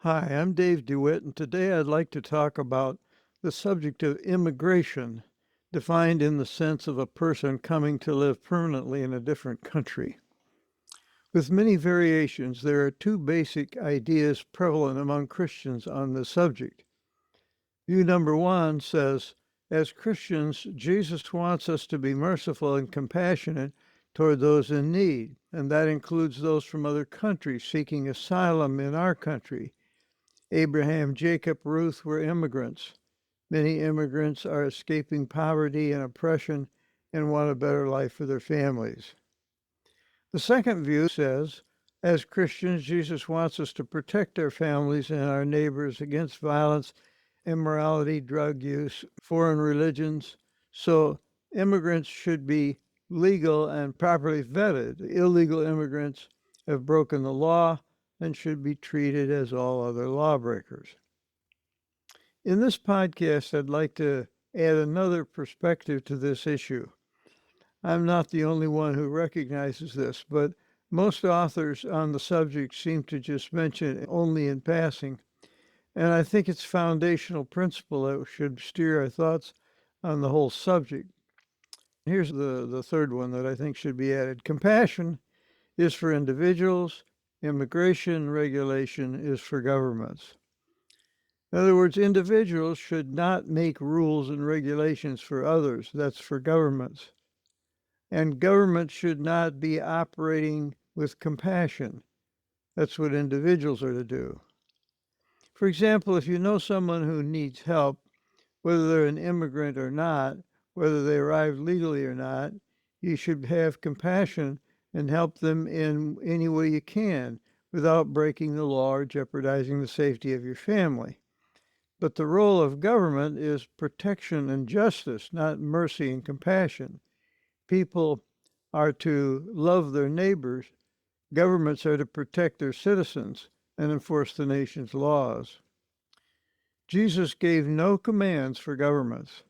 Hi, I'm Dave DeWitt, and today I'd like to talk about the subject of immigration, defined in the sense of a person coming to live permanently in a different country. With many variations, there are two basic ideas prevalent among Christians on this subject. View number one says, as Christians, Jesus wants us to be merciful and compassionate toward those in need, and that includes those from other countries seeking asylum in our country. Abraham, Jacob, Ruth were immigrants. Many immigrants are escaping poverty and oppression and want a better life for their families. The second view says, as Christians, Jesus wants us to protect our families and our neighbors against violence, immorality, drug use, foreign religions. So immigrants should be legal and properly vetted. Illegal immigrants have broken the law and should be treated as all other lawbreakers. In this podcast, I'd like to add another perspective to this issue. I'm not the only one who recognizes this, but most authors on the subject seem to just mention it only in passing, and I think it's a foundational principle that should steer our thoughts on the whole subject. Here's the third one that I think should be added. Compassion is for individuals. Immigration regulation is for governments. In other words, individuals should not make rules and regulations for others. That's for governments. And governments should not be operating with compassion. That's what individuals are to do. For example, if you know someone who needs help, whether they're an immigrant or not, whether they arrived legally or not, you should have compassion and help them in any way you can without breaking the law or jeopardizing the safety of your family. But the role of government is protection and justice, not mercy and compassion. People are to love their neighbors. Governments are to protect their citizens and enforce the nation's laws. Jesus gave no commands for governments.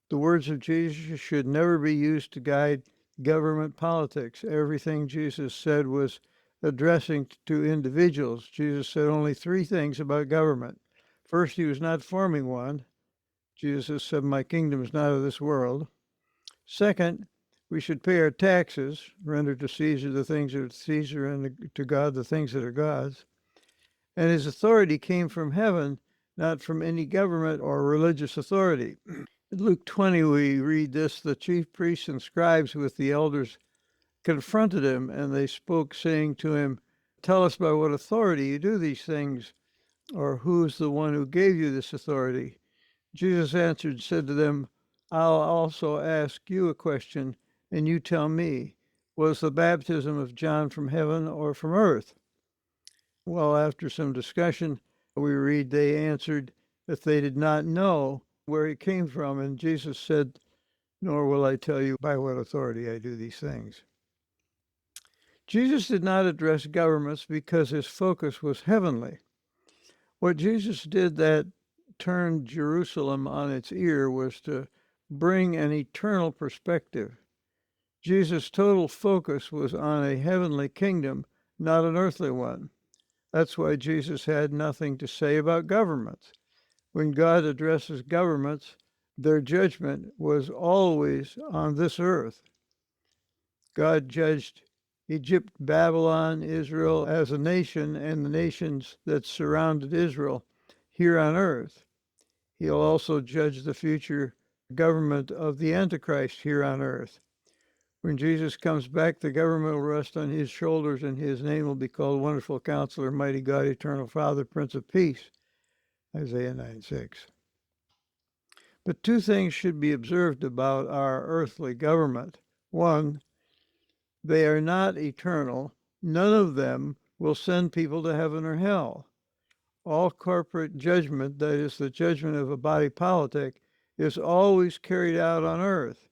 The words of Jesus should never be used to guide government politics. Everything Jesus said was addressing to individuals. Jesus said only three things about government. First, he was not forming one. Jesus said, my kingdom is not of this world. Second, we should pay our taxes, render to Caesar the things that are Caesar, and to God the things that are God's. And his authority came from heaven, not from any government or religious authority. In Luke 20, we read this, the chief priests and scribes with the elders confronted him, and they spoke, saying to him, tell us by what authority you do these things, or who's the one who gave you this authority? Jesus answered and said to them, I'll also ask you a question, and you tell me, was the baptism of John from heaven or from earth? Well, after some discussion, we read they answered that they did not know where he came from, and Jesus said, nor will I tell you by what authority I do these things. Jesus did not address governments because his focus was heavenly. What Jesus did that turned Jerusalem on its ear was to bring an eternal perspective. Jesus' total focus was on a heavenly kingdom, not an earthly one. That's why Jesus had nothing to say about governments. When God addresses governments, their judgment was always on this earth. God judged Egypt, Babylon, Israel as a nation, and the nations that surrounded Israel here on earth. He'll also judge the future government of the Antichrist here on earth. When Jesus comes back, the government will rest on his shoulders, and his name will be called Wonderful Counselor, Mighty God, Eternal Father, Prince of Peace. Isaiah 9:6. But two things should be observed about our earthly government. One, they are not eternal. None of them will send people to heaven or hell. All corporate judgment, that is the judgment of a body politic, is always carried out on earth.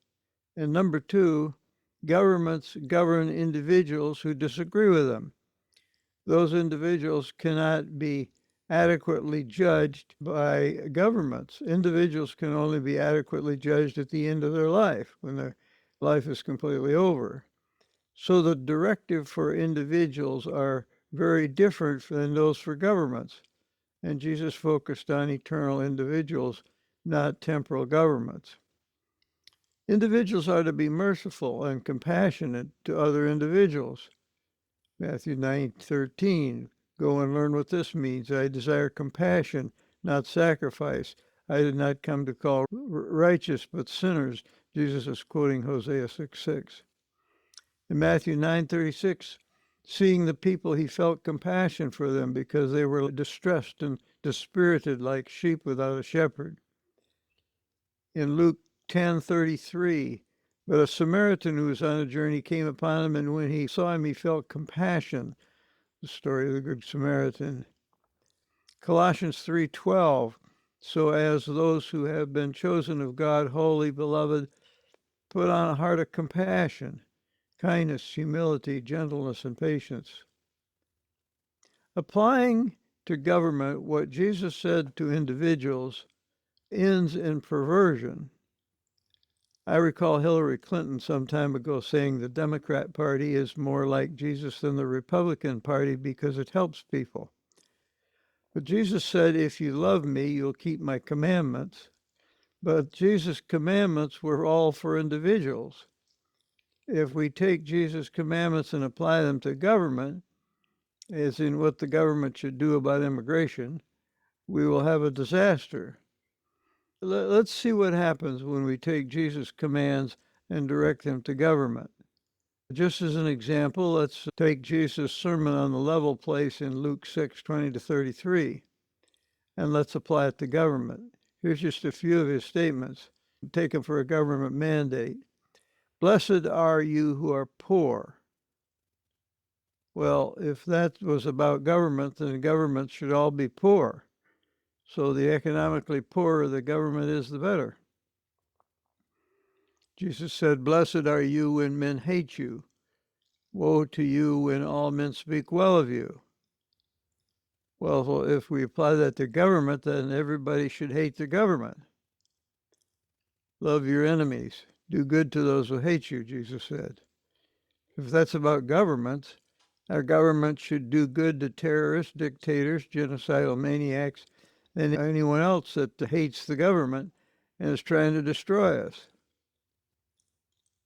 And number two, governments govern individuals who disagree with them. Those individuals cannot be adequately judged by governments. Individuals can only be adequately judged at the end of their life, when their life is completely over. So the directive for individuals are very different than those for governments. and Jesus focused on eternal individuals, not temporal governments. Individuals are to be merciful and compassionate to other individuals. Matthew 9:13. Go and learn what this means. I desire compassion, not sacrifice. I did not come to call righteous, but sinners. Jesus is quoting Hosea 6:6. In Matthew 9:36, seeing the people, he felt compassion for them because they were distressed and dispirited like sheep without a shepherd. In Luke 10:33, but a Samaritan who was on a journey came upon him, and when he saw him, he felt compassion. The story of the Good Samaritan. Colossians 3:12, so as those who have been chosen of God, holy, beloved, put on a heart of compassion, kindness, humility, gentleness, and patience. Applying to government what Jesus said to individuals ends in perversion. I recall Hillary Clinton some time ago saying the Democrat Party is more like Jesus than the Republican Party because it helps people. But Jesus said, if you love me, you'll keep my commandments. But Jesus' commandments were all for individuals. If we take Jesus' commandments and apply them to government, as in what the government should do about immigration, we will have a disaster. Let's see what happens when we take Jesus' commands and direct them to government. Just as an example, let's take Jesus' sermon on the level place in Luke 6:20-33, and let's apply it to government. Here's just a few of his statements taken for a government mandate. Blessed are you who are poor. Well, if that was about government, then government should all be poor. So the economically poorer the government is, the better. Jesus said, blessed are you when men hate you. Woe to you when all men speak well of you. Well, if we apply that to government, then everybody should hate the government. Love your enemies. Do good to those who hate you, Jesus said. If that's about government, our government should do good to terrorists, dictators, genocidal maniacs, and anyone else that hates the government and is trying to destroy us.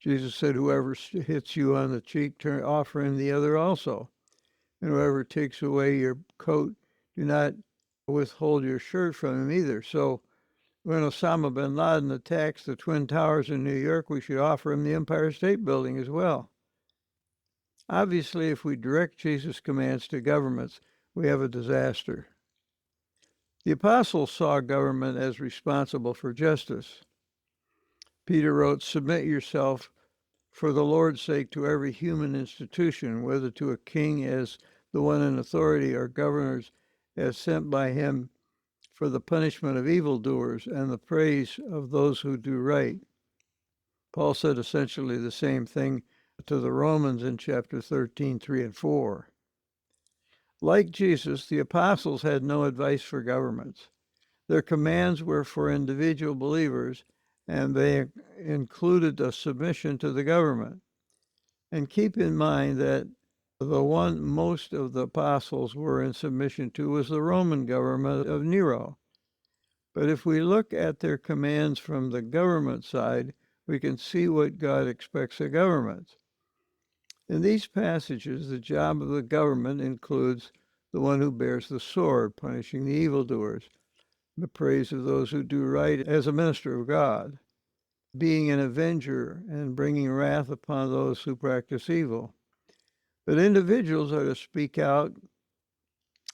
Jesus said, whoever hits you on the cheek, offer him the other also. And whoever takes away your coat, do not withhold your shirt from him either. So when Osama bin Laden attacks the Twin Towers in New York, we should offer him the Empire State Building as well. Obviously, if we direct Jesus' commands to governments, we have a disaster. The apostles saw government as responsible for justice. Peter wrote, submit yourself for the Lord's sake to every human institution, whether to a king as the one in authority or governors as sent by him for the punishment of evildoers and the praise of those who do right. Paul said essentially the same thing to the Romans in chapter 13, 3 and 4. Like Jesus, the apostles had no advice for governments. Their commands were for individual believers, and they included a submission to the government. And keep in mind that the one most of the apostles were in submission to was the Roman government of Nero. But if we look at their commands from the government side, we can see what God expects of governments. In these passages, the job of the government includes the one who bears the sword, punishing the evildoers, the praise of those who do right as a minister of God, being an avenger and bringing wrath upon those who practice evil. But individuals are to speak out,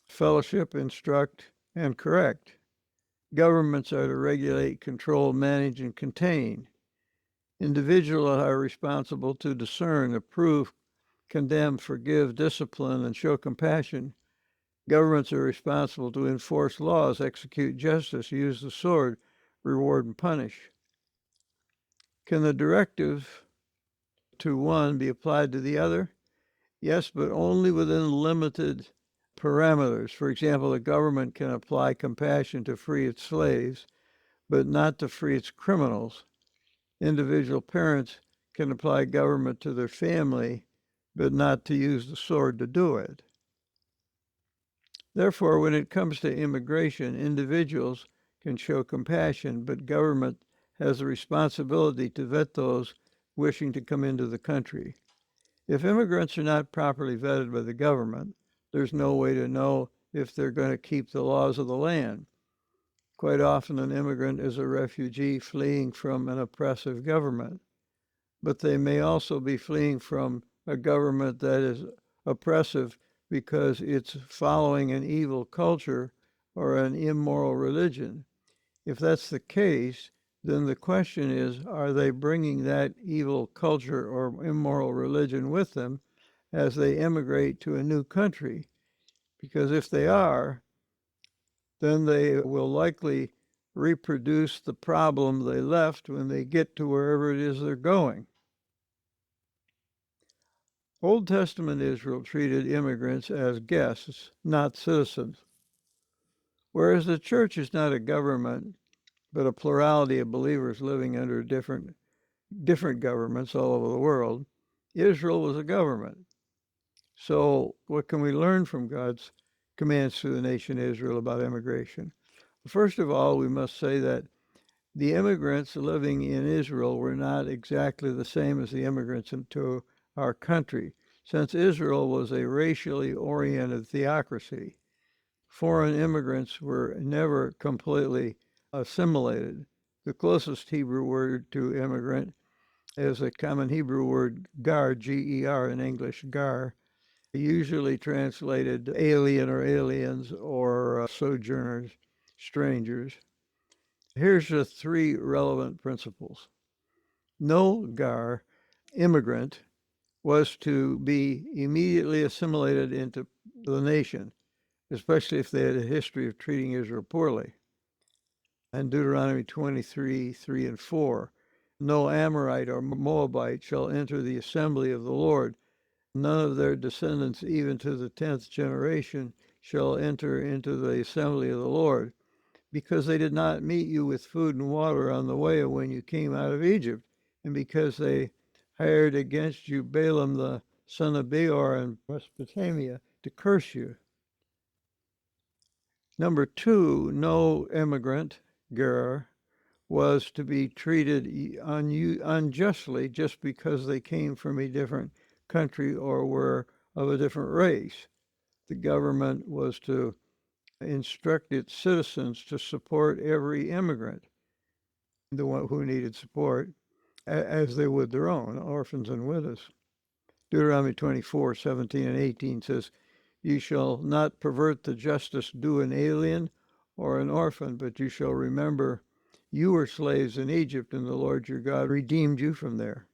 fellowship, instruct, and correct. Governments are to regulate, control, manage, and contain. Individuals are responsible to discern, approve, condemn, forgive, discipline, and show compassion. Governments are responsible to enforce laws, execute justice, use the sword, reward, and punish. Can the directive to one be applied to the other? Yes, but only within limited parameters. For example, the government can apply compassion to free its slaves, but not to free its criminals. Individual parents can apply government to their family, but not to use the sword to do it. Therefore, when it comes to immigration, individuals can show compassion, but government has the responsibility to vet those wishing to come into the country. If immigrants are not properly vetted by the government, there's no way to know if they're going to keep the laws of the land. Quite often, an immigrant is a refugee fleeing from an oppressive government, but they may also be fleeing from a government that is oppressive because it's following an evil culture or an immoral religion. If that's the case, then the question is, are they bringing that evil culture or immoral religion with them as they immigrate to a new country? Because if they are, then they will likely reproduce the problem they left when they get to wherever it is they're going. Old Testament Israel treated immigrants as guests, not citizens. Whereas the church is not a government, but a plurality of believers living under different governments all over the world, Israel was a government. So what can we learn from God's commands to the nation Israel about immigration? First of all, we must say that the immigrants living in Israel were not exactly the same as the immigrants into our country, since Israel was a racially oriented theocracy. Foreign immigrants were never completely assimilated. The closest Hebrew word to immigrant is a common Hebrew word, gar, G-E-R in English, gar, usually translated alien or aliens or sojourners, strangers. Here's the three relevant principles. No gar, immigrant, was to be immediately assimilated into the nation, especially if they had a history of treating Israel poorly. And Deuteronomy 23, 3 and 4, no Amorite or Moabite shall enter the assembly of the Lord. None of their descendants, even to the 10th generation, shall enter into the assembly of the Lord, because they did not meet you with food and water on the way when you came out of Egypt, and because they hired against you Balaam the son of Beor in Mesopotamia to curse you. Number two, no immigrant, ger, was to be treated unjustly just because they came from a different country or were of a different race. The government was to instruct its citizens to support every immigrant, the one who needed support, as they would their own, orphans and widows. Deuteronomy 24, 17 and 18 says, "You shall not pervert the justice due an alien or an orphan, but you shall remember you were slaves in Egypt, and the Lord your God redeemed you from there."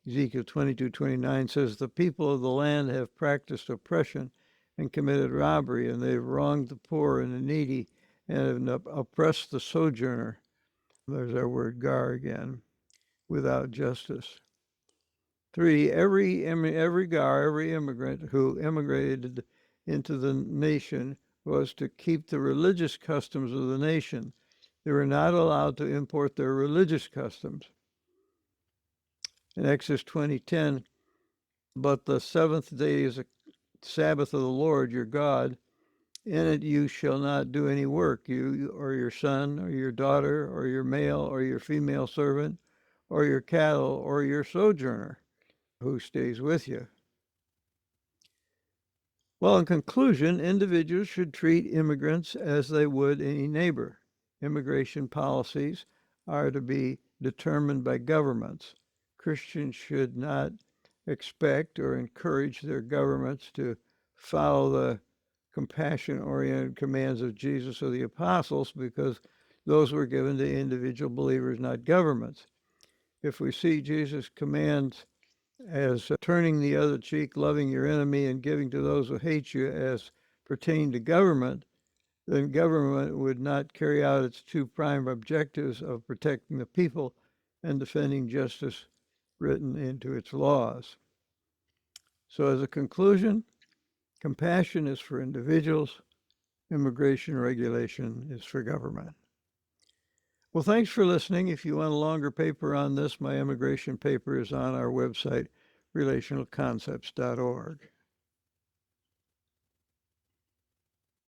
Ezekiel 22:29 says, "The people of the land have practiced oppression and committed robbery, and they've wronged the poor and the needy, and have oppressed the sojourner." There's our word gar again, without justice. 3, every immigrant who immigrated into the nation was to keep the religious customs of the nation. They were not allowed to import their religious customs. In Exodus 20:10, "But the seventh day is a Sabbath of the Lord your God. In it you shall not do any work, you or your son or your daughter or your male or your female servant or your cattle or your sojourner who stays with you." Well, in conclusion, individuals should treat immigrants as they would any neighbor. Immigration policies are to be determined by governments. Christians should not expect or encourage their governments to follow the compassion-oriented commands of Jesus or the apostles, because those were given to individual believers, not governments. If we see Jesus' commands as turning the other cheek, loving your enemy, and giving to those who hate you as pertaining to government, then government would not carry out its two prime objectives of protecting the people and defending justice written into its laws. So as a conclusion, compassion is for individuals, immigration regulation is for government. Well, thanks for listening. If you want a longer paper on this, my immigration paper is on our website, relationalconcepts.org.